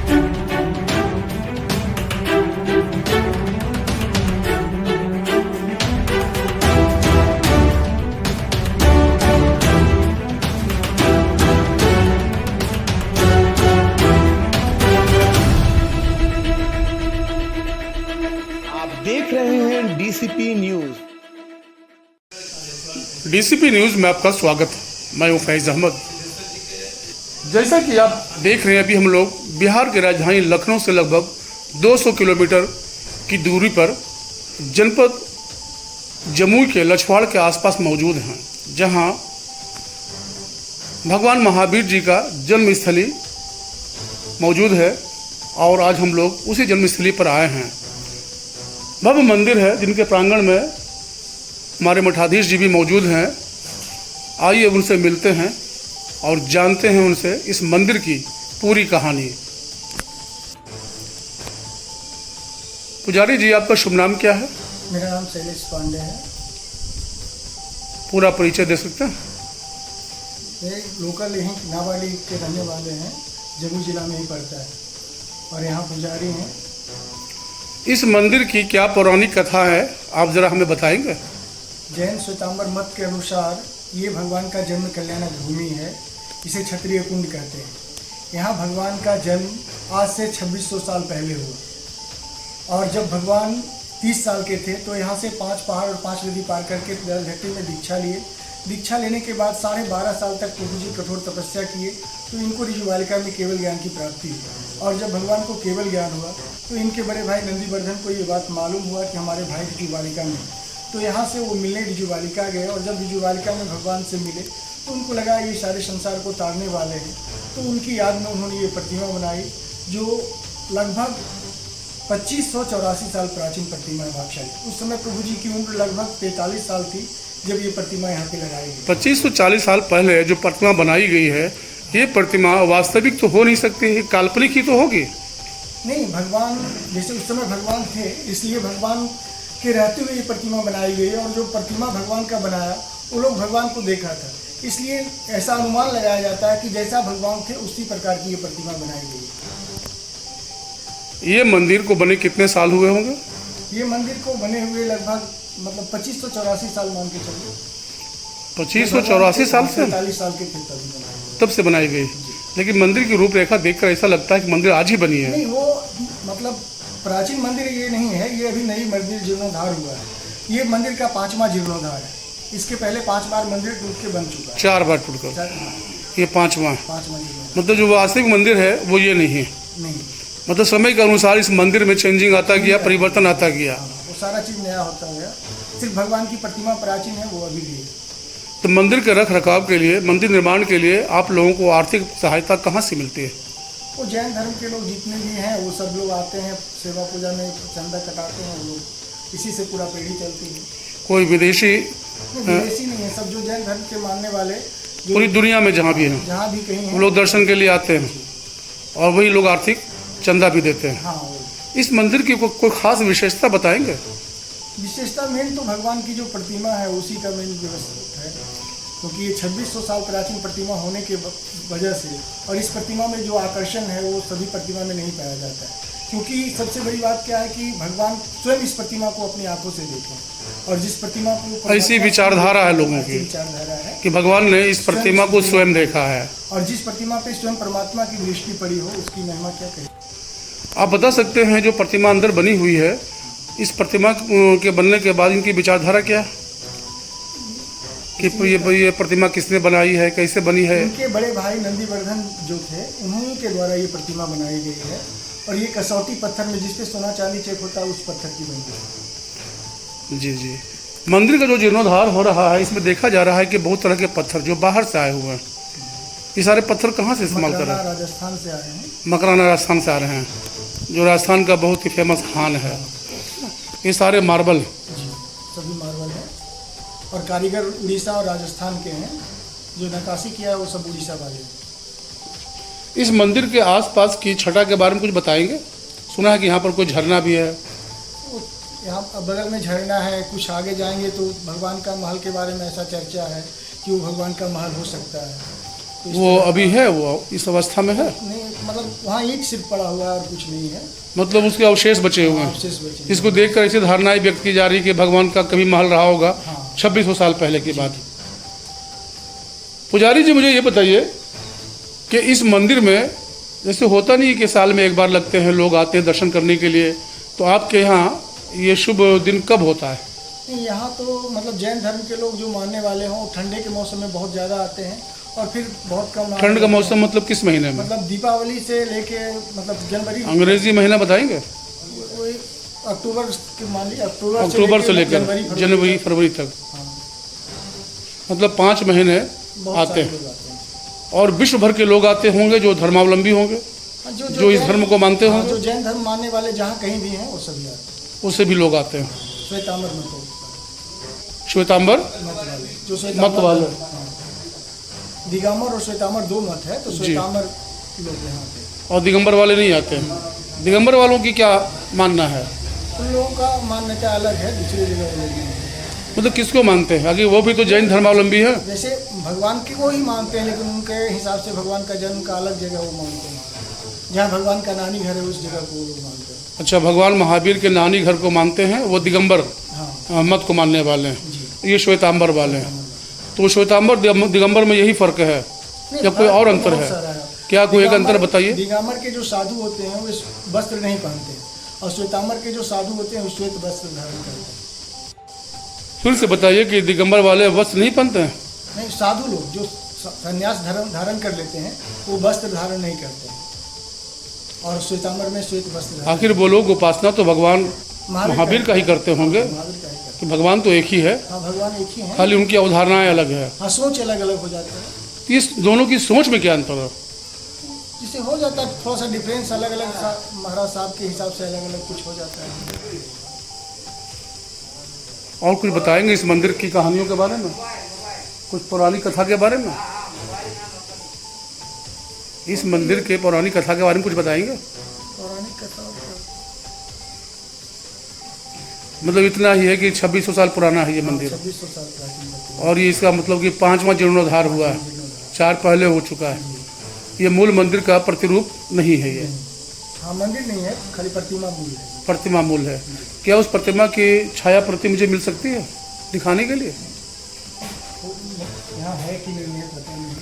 देख रहे हैं डीसीपी न्यूज। डीसीपी न्यूज में आपका स्वागत है। मैं हूं फैज अहमद। जैसा कि आप देख रहे हैं, अभी हम लोग बिहार की राजधानी लखनऊ से लगभग 200 किलोमीटर की दूरी पर जनपद जमुई के लछवाड़ के आसपास मौजूद हैं, जहां भगवान महावीर जी का जन्मस्थली मौजूद है। और आज हम लोग उसी जन्मस्थली पर आए हैं। भव्य मंदिर है जिनके प्रांगण में हमारे मठाधीश जी भी मौजूद हैं। आइए उनसे मिलते हैं और जानते हैं उनसे इस मंदिर की पूरी कहानी। पुजारी जी, आपका शुभ नाम क्या है? मेरा नाम शैलेश पांडे है। पूरा परिचय दे सकते हैं? ये लोकल यहीं नावाड़ी के रहने वाले हैं, जमुई जिला में ही पड़ता है और यहाँ पुजारी हैं। इस मंदिर की क्या पौराणिक कथा है, आप जरा हमें बताएंगे? जैन श्वेतांबर मत के अनुसार ये भगवान का जन्म कल्याणक भूमि है। इसे क्षत्रिय कुंड कहते हैं। यहाँ भगवान का जन्म आज से 2600 साल पहले हुआ और जब भगवान 30 साल के थे तो यहाँ से 5 पहाड़ और 5 नदी पार करके दलघट्टी में दीक्षा लिए। दीक्षा लेने के बाद 12.5 साल तक प्रभु जी कठोर तपस्या किए तो इनको ऋजुबालिका में केवल ज्ञान की प्राप्ति हुई। और जब भगवान को केवल ज्ञान हुआ तो इनके बड़े भाई नंदीवर्धन को ये बात मालूम हुआ कि हमारे भाई ऋजुबालिका में, तो यहाँ से वो मिलने ऋजुबालिका गए। और जब ऋजुबालिका में भगवान से मिले तो उनको लगा ये सारे संसार को तारने वाले हैं, तो उनकी याद में उन्होंने ये प्रतिमा बनाई जो लगभग 2584 साल प्राचीन प्रतिमा है भागशाली। उस समय प्रभु जी की उम्र लगभग 43 साल थी जब ये प्रतिमा यहाँ पे लगाई गई। 2540 साल पहले जो प्रतिमा बनाई गई है, ये प्रतिमा वास्तविक तो हो नहीं सकती है, काल्पनिक ही तो होगी। नहीं, भगवान जैसे उस समय भगवान थे इसलिए भगवान के रहते हुए ये प्रतिमा बनाई गई। और जो प्रतिमा भगवान का बनाया वो लोग भगवान को देखा था, इसलिए ऐसा अनुमान लगाया जाता है कि जैसा भगवान थे उसी प्रकार की ये प्रतिमा बनाई गई। ये मंदिर को बने कितने साल हुए होंगे? ये मंदिर को बने हुए लगभग 2584 साल मान के चलिए। 2584 साल से? 45 साल के थे तब से बनाई गई। लेकिन मंदिर की रूपरेखा देखकर ऐसा लगता है कि मंदिर आज ही बनी है। नहीं, वो मतलब प्राचीन मंदिर ये नहीं है, ये अभी नई मंदिर जीर्णोद्धार हुआ है। ये मंदिर का 5वां जीर्णोद्धार है। इसके पहले 5 बार मंदिर टूट के बन चुका है। 4 बार टूटकर, ये 5वां। जीर्णोद्धार मतलब जो वास्तविक मंदिर है वो ये नहीं है। नहीं, मतलब समय के अनुसार इस मंदिर में चेंजिंग आता गया, परिवर्तन आता गया। वो सारा चीज़ नया होता गया। सिर्फ भगवान की प्रतिमा प्राचीन है, वो अभी भी है। तो मंदिर के रख रखाव के लिए, मंदिर निर्माण के लिए आप लोगों को आर्थिक सहायता कहाँ से मिलती है? वो जैन धर्म के लोग जितने भी हैं वो सब लोग आते हैं, सेवा पूजा में चंदा कटाते हैं, वो लोग इसी से पूरा पीढ़ी चलती है। कोई विदेशी नहीं है, सब जो जैन धर्म के मानने वाले पूरी दुनिया में जहाँ भी हैं, जहाँ भी कहीं वो लोग दर्शन के लिए आते हैं और वही लोग आर्थिक चंदा भी देते हैं। हाँ, इस मंदिर की कोई खास विशेषता बताएंगे? विशेषता मेन तो भगवान की जो प्रतिमा है उसी का मेन व्यवस्था है, क्योंकि ये 2600 साल प्राचीन प्रतिमा होने के वजह से और इस प्रतिमा में जो आकर्षण है वो सभी प्रतिमा में नहीं पाया जाता है। क्योंकि सबसे बड़ी बात क्या है कि भगवान स्वयं इस प्रतिमा को अपनी आंखों से देखें और जिस प्रतिमा को ऐसी विचारधारा है लोगों की, विचारधारा है कि भगवान ने इस प्रतिमा को स्वयं देखा है और जिस प्रतिमा पे स्वयं परमात्मा की दृष्टि पड़ी हो उसकी महिमा क्या कहे। आप बता सकते हैं जो प्रतिमा अंदर बनी हुई है, इस प्रतिमा के बनने के बाद इनकी विचारधारा क्या है कि ये प्रतिमा किसने बनाई है, कैसे बनी है? उनके बड़े भाई नंदीवर्धन जो थे उन्हीं के द्वारा ये प्रतिमा बनाई गई है और ये कसौटी पत्थर में जिसपे सोना चांदी चेक होता है उस पत्थर की बनी है। जी जी। मंदिर का जो जीर्णोद्धार हो रहा है, इसमें देखा जा रहा है कि बहुत तरह के पत्थर जो बाहर से आए हुए हैं, ये सारे पत्थर कहाँ से इस्तेमाल कर रहे हैं? राजस्थान से आए हैं। मकराना राजस्थान से आ रहे हैं, जो राजस्थान का बहुत ही फेमस खान है। ये सारे मार्बल, सभी मार्बल है और कारीगर उड़ीसा और राजस्थान के हैं। जो नक्काशी किया है वो सब उड़ीसा वाले हैं। इस मंदिर के आसपास की छटा के बारे में कुछ बताएंगे? सुना है कि यहाँ पर कोई झरना भी है। यहाँ बगल में झरना है, कुछ आगे जाएंगे तो भगवान का महल के बारे में ऐसा चर्चा है कि वो भगवान का महल हो सकता है। वो अभी है, वो इस अवस्था में है, नहीं मतलब वहाँ ईंट सिर्फ पड़ा हुआ है और कुछ नहीं है, मतलब उसके अवशेष बचे हुए हैं। अवशेष बचे हैं। इसको देखकर ऐसी धारणाएं व्यक्त की जा रही कि भगवान का कभी महल रहा होगा हाँ। 2600 साल पहले की बात। पुजारी जी मुझे ये बताइए कि इस मंदिर में जैसे होता नहीं कि साल में एक बार लगते हैं, लोग आते हैं दर्शन करने के लिए, तो आपके यहाँ ये शुभ दिन कब होता है? नहीं, यहाँ तो मतलब जैन धर्म के लोग जो मानने वाले हों ठंडे के मौसम में बहुत ज़्यादा आते हैं और फिर बहुत कम। ठंड का मौसम मतलब किस महीने में? मतलब दीपावली से लेके मतलब जनवरी, अंग्रेजी महीना बताएंगे? वही अक्टूबर के मान लीजिए, अक्टूबर से लेकर जनवरी फरवरी तक, मतलब 5 महीने बहुत आते सारे हैं। लोग आते हैं। और विश्व भर के लोग आते होंगे जो धर्मावलंबी होंगे, हाँ, जो इस धर्म को मानते हाँ, होंगे, जो जैन धर्म मानने वाले जहाँ कहीं भी हैं वो सभी आते हैं। उससे भी लोग आते हैं। श्वेतांबर मत श्वेतांबर वाले जो मत श्वेतांबर वाले, हाँ। दिगंबर और श्वेतांबर 2 मत है, तो श्वेतांबर लोग यहाँ आते हैं। और दिगंबर वाले नहीं आते हैं। दिगंबर वालों की क्या मानना है? उन लोगों का मान्यता अलग है, दूसरी जगह वो लोग नहीं है। मतलब किसको मानते हैं? आगे वो भी तो जैन धर्मावलंबी है। जैसे भगवान की को ही मानते हैं, लेकिन उनके हिसाब से भगवान का जन्म का अलग जगह वो मानते हैं। जहाँ भगवान का नानी घर है उस जगह को वो लोग मानते हैं। अच्छा, भगवान महावीर के नानी घर को मानते हैं, वो दिगंबर हाँ मत को मानने वाले हैं। जी। ये श्वेतांबर वाले हैं। तो श्वेतांबर दिगंबर में यही फर्क है नहीं, या कोई और फर्क अंतर बहुत है? सारा है। क्या कोई एक अंतर दिगंबर- बताइए? दिगंबर के जो साधु होते हैं वो वस्त्र नहीं पहनते, और श्वेतांबर के जो साधु होते हैं वो श्वेत वस्त्र धारण करते हैं। फिर से बताइए कि दिगंबर वाले वस्त्र नहीं पहनते हैं? नहीं, साधु लोग जो संन्यास धारण कर लेते हैं वो वस्त्र धारण नहीं करते हैं, और श्वेतांबर में श्वेत वस्त्र धारण। आखिर वो लोग उपासना तो भगवान महावीर का ही करते होंगे, महावीर का ही करते कि भगवान तो एक ही है, हैं। हाँ, भगवान एक ही हैं। खाली उनकी अवधारणाएं अलग है। हाँ, सोच अलग अलग हो जाते हैं, तो इस दोनों की सोच में क्या अंतर है? जिससे हो जाता है थोड़ा सा डिफरेंस, अलग अलग महाराज साहब के हिसाब से अलग अलग कुछ हो जाता है। और कुछ बताएंगे इस मंदिर की कहानियों के बारे में, कुछ पौराणिक कथा के बारे में? इस मंदिर के पौराणिक कथा के बारे में कुछ बताएंगे? पौराणिक कथा मतलब इतना ही है कि 2600 साल पुराना है ये मंदिर, 2600 साल प्राचीन मंदिर। और ये इसका मतलब कि 5वां जीर्णोद्धार हुआ है, 4 पहले हो चुका है। ये मूल मंदिर का प्रतिरूप नहीं है, ये हाँ, मंदिर नहीं है, खाली प्रतिमा मूल है। प्रतिमा मूल है। क्या उस प्रतिमा की छाया प्रति मुझे मिल सकती है दिखाने के लिए? यहाँ है कि नहीं है पता नहीं।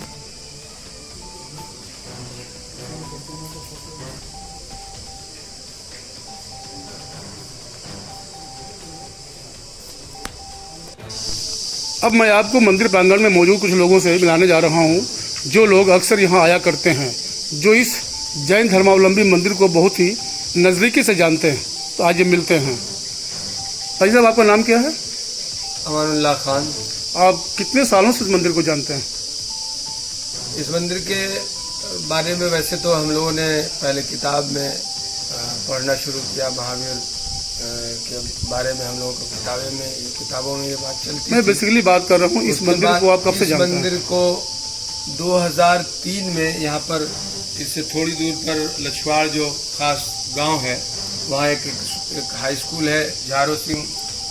अब मैं आपको मंदिर प्रांगण में मौजूद कुछ लोगों से मिलाने जा रहा हूँ, जो लोग अक्सर यहाँ आया करते हैं, जो इस जैन धर्मावलंबी मंदिर को बहुत ही नज़दीकी से जानते हैं। तो आज ये मिलते हैं। भाई साहब, आपका नाम क्या है? अमानुल्लाह खान। आप कितने सालों से इस मंदिर को जानते हैं? इस मंदिर के बारे में वैसे तो हम लोगों ने पहले किताब में पढ़ना शुरू किया, महावीर के बारे में हम लोगों को किताबों में ये बात चलती मैं थी। बेसिकली बात कर रहा हूँ, इस उसके मंदिर बाद को आप कब से इस जानते हैं? मंदिर को 2003 में यहाँ पर, इससे थोड़ी दूर पर लछवाड़ जो खास गांव है, वहाँ एक हाई स्कूल है, झारो सिंह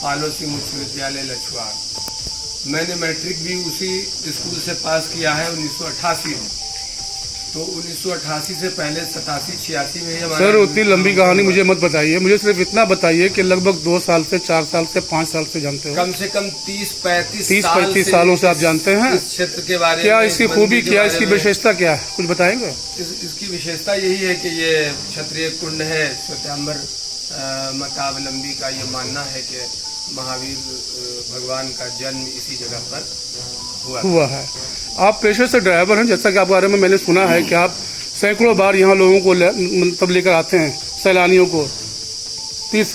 पालो सिंह उच्च विद्यालय लछवाड़। मैंने मैट्रिक भी उसी स्कूल से पास किया है 1988 में। तो 1988 से पहले 87-86 में ये सर, उतनी लंबी कहानी मुझे मत बताइए, मुझे सिर्फ इतना बताइए कि लगभग 2 साल से 4 साल से 5 साल से जानते हो? कम से कम 30-35 30-35 सालों से आप जानते हैं इस क्षेत्र के बारे में। क्या इसकी इस मंदिर खूबी, के क्या बारे इसकी में। विशेषता क्या है, कुछ बताएंगे? इसकी विशेषता यही है कि ये क्षत्रिय कुंड है। श्वेतांबर मतावलंबी का ये मानना है कि महावीर भगवान का जन्म इसी जगह पर हुआ है। आप पेशे से ड्राइवर हैं, जैसा कि आपके बारे में मैंने सुना है कि आप सैकड़ों बार यहाँ लोगों को मतलब लेकर आते हैं, सैलानियों को, तीर्थ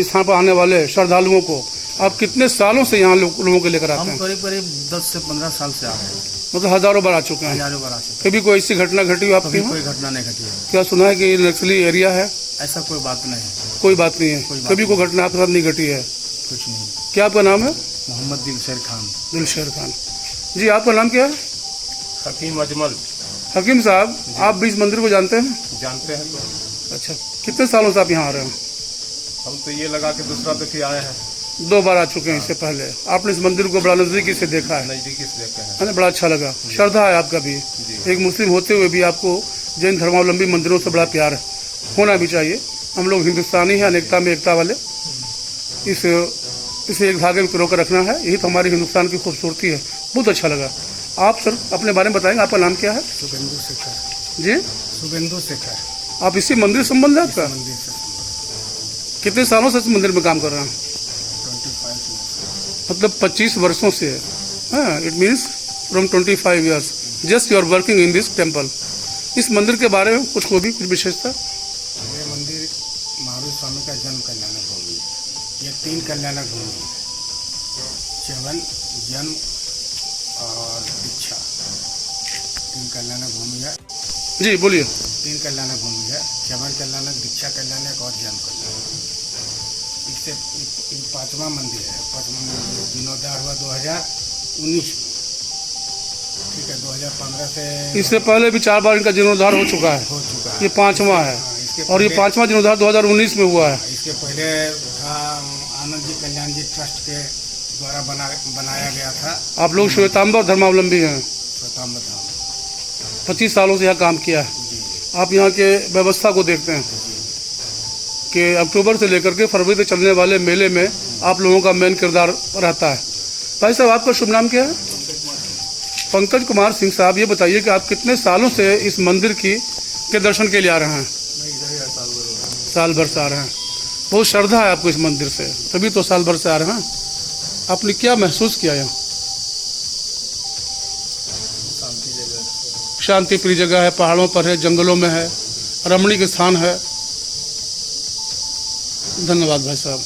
स्थान पर आने वाले श्रद्धालुओं को। आप कितने सालों से यहाँ लोगों को लेकर आते हैं? हम करीब 10 से 15 साल से आ रहे हैं, मतलब हजारों बार आ चुके हैं। हजारों बार आ चुके कभी कोई ऐसी घटना घटी हो आपके कभी यहाँ? कोई घटना नहीं घटी है। क्या सुना है कि ये नक्सली एरिया है? ऐसा कोई बात नहीं है, कोई बात नहीं है, कोई बात कभी कोई घटना आपके साथ नहीं घटी है? कुछ नहीं। क्या आपका नाम है? मोहम्मद दिलशेर खान। दिलशेर खान जी। आपका नाम क्या है? हकीम अजमल। हकीम साहब, आप भी इस मंदिर को जानते हैं? जानते हैं तो। अच्छा, कितने सालों से आप यहाँ आ रहे हैं? हम तो ये लगा के दूसरा दफी आए हैं। 2 बार आ चुके हैं इससे पहले। आपने इस मंदिर को बड़ा नज़दीकी से देखा है, नजदीकी से देखते हैं। है ना? बड़ा अच्छा लगा। श्रद्धा है आपका भी, एक मुस्लिम होते हुए भी आपको जैन धर्मावलंबी मंदिरों से बड़ा प्यार है, होना भी चाहिए। हम लोग हिंदुस्तानी हैं, अनेकता में एकता वाले। इसे एक धागे में पिरोकर रखना है, यही तो हमारी हिंदुस्तान की खूबसूरती है। बहुत अच्छा लगा। आप सर अपने बारे में बताएंगे, आपका नाम क्या है? शुभेंदु शेखर। जी, शुभेंदु शेखर। आप इसी मंदिर से संबंध है आपका? मंदिर से कितने सालों से इस मंदिर में काम कर रहे हैं? 25 ईयर्स। मतलब 25 वर्षों से है। हाँ, it means from 25 years just you are working in this temple. इस मंदिर के बारे में कुछ विशेषता? ये मंदिर महावीर स्वामी का जन्म कल्याणक भूमि है। ये 3 कल्याणक भूमि है, च्यवन, जन्म और दीक्षा। 3 कल्याणक भूमि है। जी बोलिए। 3 कल्याणक भूमि है, च्यवन कल्याणक, दीक्षा कल्याणक और जन्म कल्याणक। इससे 5वां मंदिर है। 5वां मंदिर जीर्णोद्धार हुआ 2019 में। ठीक है, 2015 से इससे पहले भी 4 बार इनका जीर्णोद्धार हो चुका है, हो चुका है। ये 5वां है। हाँ, इसके और ये पहले- 5वां जीर्णोद्धार 2019 में हुआ है। इसके पहले था आनंद जी कल्याण जी ट्रस्ट के द्वारा बनाया गया था। आप लोग श्वेतांबर धर्मावलंबी हैं, स्वतंत्र धाम। 25 सालों से यहाँ काम किया है। आप यहाँ के व्यवस्था को देखते हैं कि अक्टूबर से लेकर के फरवरी तक चलने वाले मेले में आप लोगों का मेन किरदार रहता है। भाई साहब, आपका शुभ नाम क्या है? पंकज कुमार सिंह साहब, ये बताइए कि आप कितने सालों से इस मंदिर के दर्शन के लिए आ रहे हैं? साल भर से आ रहे हैं। बहुत श्रद्धा है आपको इस मंदिर से, तभी तो साल भर से आ रहे हैं। आपने क्या महसूस किया यहाँ? शांति प्रिय जगह है, पहाड़ों पर है, जंगलों में है, रमणीक स्थान है। धन्यवाद भाई साहब।